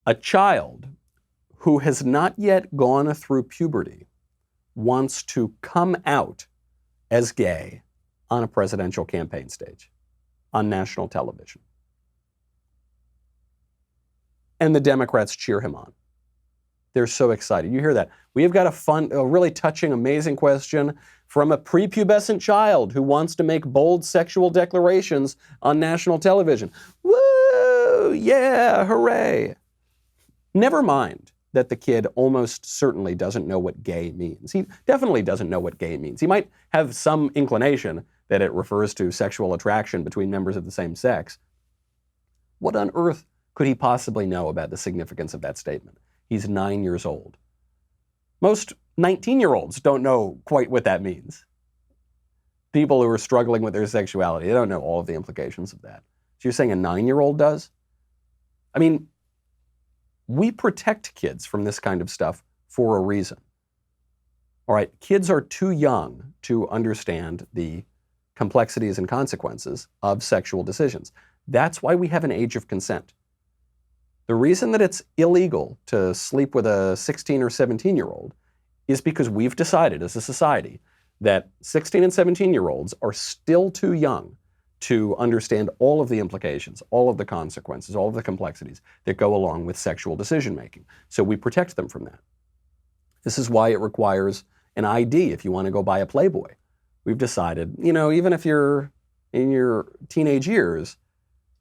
A child who has not yet gone through puberty wants to come out as gay on a presidential campaign stage, on national television. And the Democrats cheer him on. They're so excited. You hear that. We have got a really touching, amazing question from a prepubescent child who wants to make bold sexual declarations on national television. Woo! Yeah, hooray. Never mind that the kid almost certainly doesn't know what gay means. He definitely doesn't know what gay means. He might have some inclination that it refers to sexual attraction between members of the same sex. What on earth could he possibly know about the significance of that statement? He's 9 years old. Most 19-year-olds don't know quite what that means. People who are struggling with their sexuality, they don't know all of the implications of that. So you're saying a 9-year-old does? I mean, we protect kids from this kind of stuff for a reason. All right, kids are too young to understand the complexities and consequences of sexual decisions. That's why we have an age of consent. The reason that it's illegal to sleep with a 16 or 17-year-old is because we've decided as a society that 16 and 17-year-olds are still too young to understand all of the implications, all of the consequences, all of the complexities that go along with sexual decision-making. So we protect them from that. This is why it requires an ID if you want to go buy a Playboy. We've decided, even if you're in your teenage years,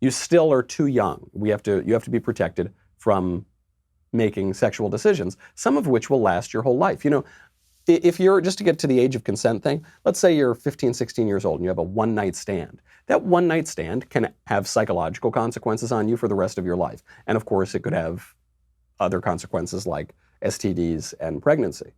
you still are too young. You have to be protected from making sexual decisions, some of which will last your whole life. If you're, just to get to the age of consent thing, let's say you're 15, 16 years old and you have a one-night stand. That one-night stand can have psychological consequences on you for the rest of your life. And of course, it could have other consequences like STDs and pregnancy.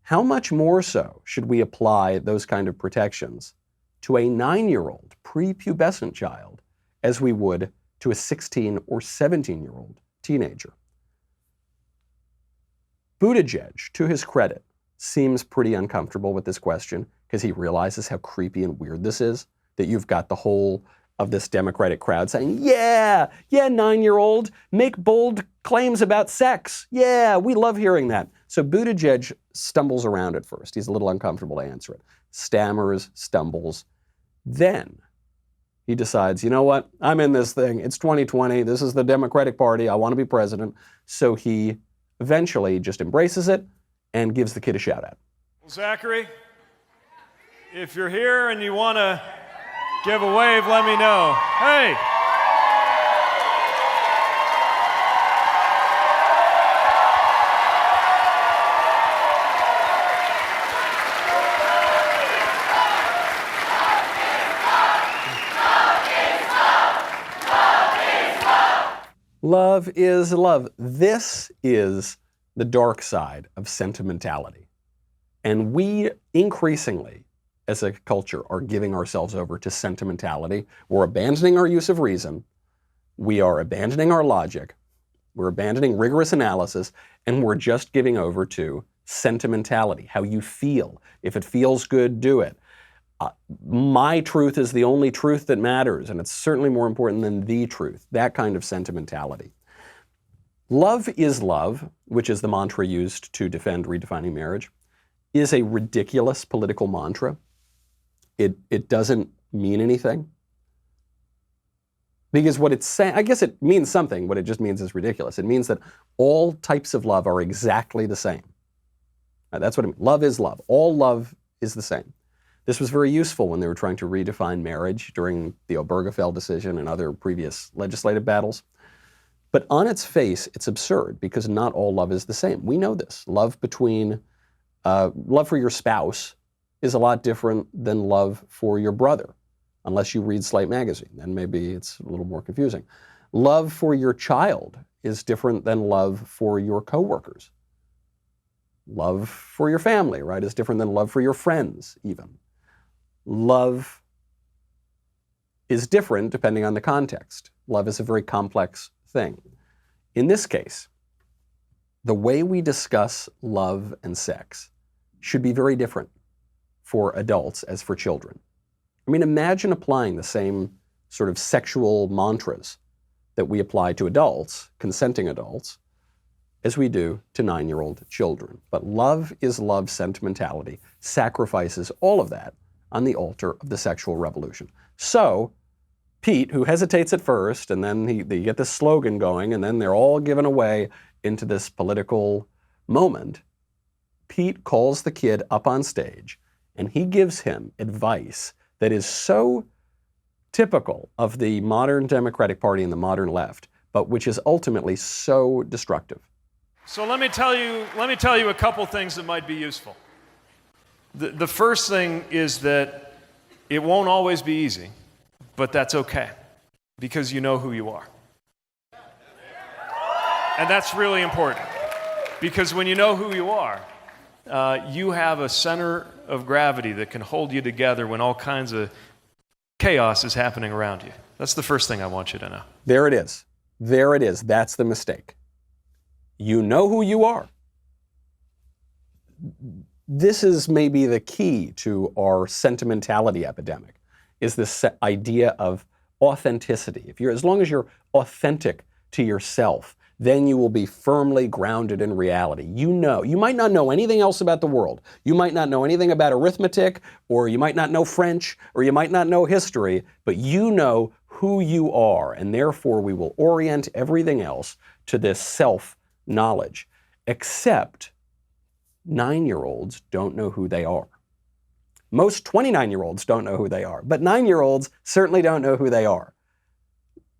How much more so should we apply those kind of protections to a 9-year-old prepubescent child as we would to a 16 or 17-year-old teenager? Buttigieg, to his credit, seems pretty uncomfortable with this question because he realizes how creepy and weird this is, that you've got the whole of this Democratic crowd saying, yeah, 9-year-old, make bold claims about sex. Yeah, we love hearing that. So Buttigieg stumbles around at first. He's a little uncomfortable to answer it. Stammers, stumbles. Then he decides, you know what? I'm in this thing. It's 2020. This is the Democratic Party. I want to be president. So he eventually just embraces it and gives the kid a shout out. Well, Zachary, if you're here and you want to give a wave, let me know. Hey! Love is love. This is the dark side of sentimentality. And we increasingly, as a culture, are giving ourselves over to sentimentality. We're abandoning our use of reason. We are abandoning our logic. We're abandoning rigorous analysis. And we're just giving over to sentimentality, how you feel. If it feels good, do it. My truth is the only truth that matters, and it's certainly more important than the truth, that kind of sentimentality. Love is love, which is the mantra used to defend redefining marriage, is a ridiculous political mantra. It doesn't mean anything. Because what it's saying, I guess it means something, what it just means is ridiculous. It means that all types of love are exactly the same. That's what it means. Love is love. All love is the same. This was very useful when they were trying to redefine marriage during the Obergefell decision and other previous legislative battles. But on its face, it's absurd because not all love is the same. We know this. Love for your spouse is a lot different than love for your brother, unless you read Slate magazine. Then maybe it's a little more confusing. Love for your child is different than love for your coworkers. Love for your family, right, is different than love for your friends, even. Love is different depending on the context. Love is a very complex thing. In this case, the way we discuss love and sex should be very different for adults as for children. I mean, imagine applying the same sort of sexual mantras that we apply to adults, consenting adults, as we do to 9-year-old children. But love is love sentimentality sacrifices all of that on the altar of the sexual revolution. So Pete, who hesitates at first, and then they get this slogan going, and then they're all given away into this political moment, Pete calls the kid up on stage, and he gives him advice that is so typical of the modern Democratic Party and the modern left, but which is ultimately so destructive. So let me tell you a couple things that might be useful. The first thing is that it won't always be easy, but that's okay, because you know who you are. And that's really important, because when you know who you are, you have a center of gravity that can hold you together when all kinds of chaos is happening around you. That's the first thing I want you to know. There it is. There it is. That's the mistake. You know who you are. This is maybe the key to our sentimentality epidemic, is this idea of authenticity. As long as you're authentic to yourself, then you will be firmly grounded in reality. You might not know anything else about the world. You might not know anything about arithmetic, or you might not know French, or you might not know history, but you know who you are, and therefore we will orient everything else to this self-knowledge. Except 9-year-olds don't know who they are. Most 29-year-olds don't know who they are, but 9-year-olds certainly don't know who they are.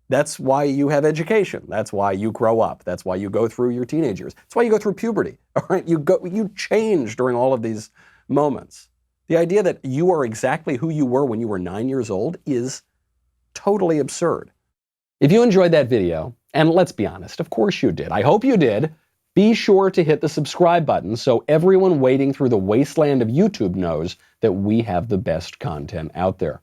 That's why you have education. That's why you grow up. That's why you go through your teenage years. That's why you go through puberty. All right, you change during all of these moments. The idea that you are exactly who you were when you were 9 years old is totally absurd. If you enjoyed that video, and let's be honest, of course you did. I hope you did. Be sure to hit the subscribe button so everyone wading through the wasteland of YouTube knows that we have the best content out there.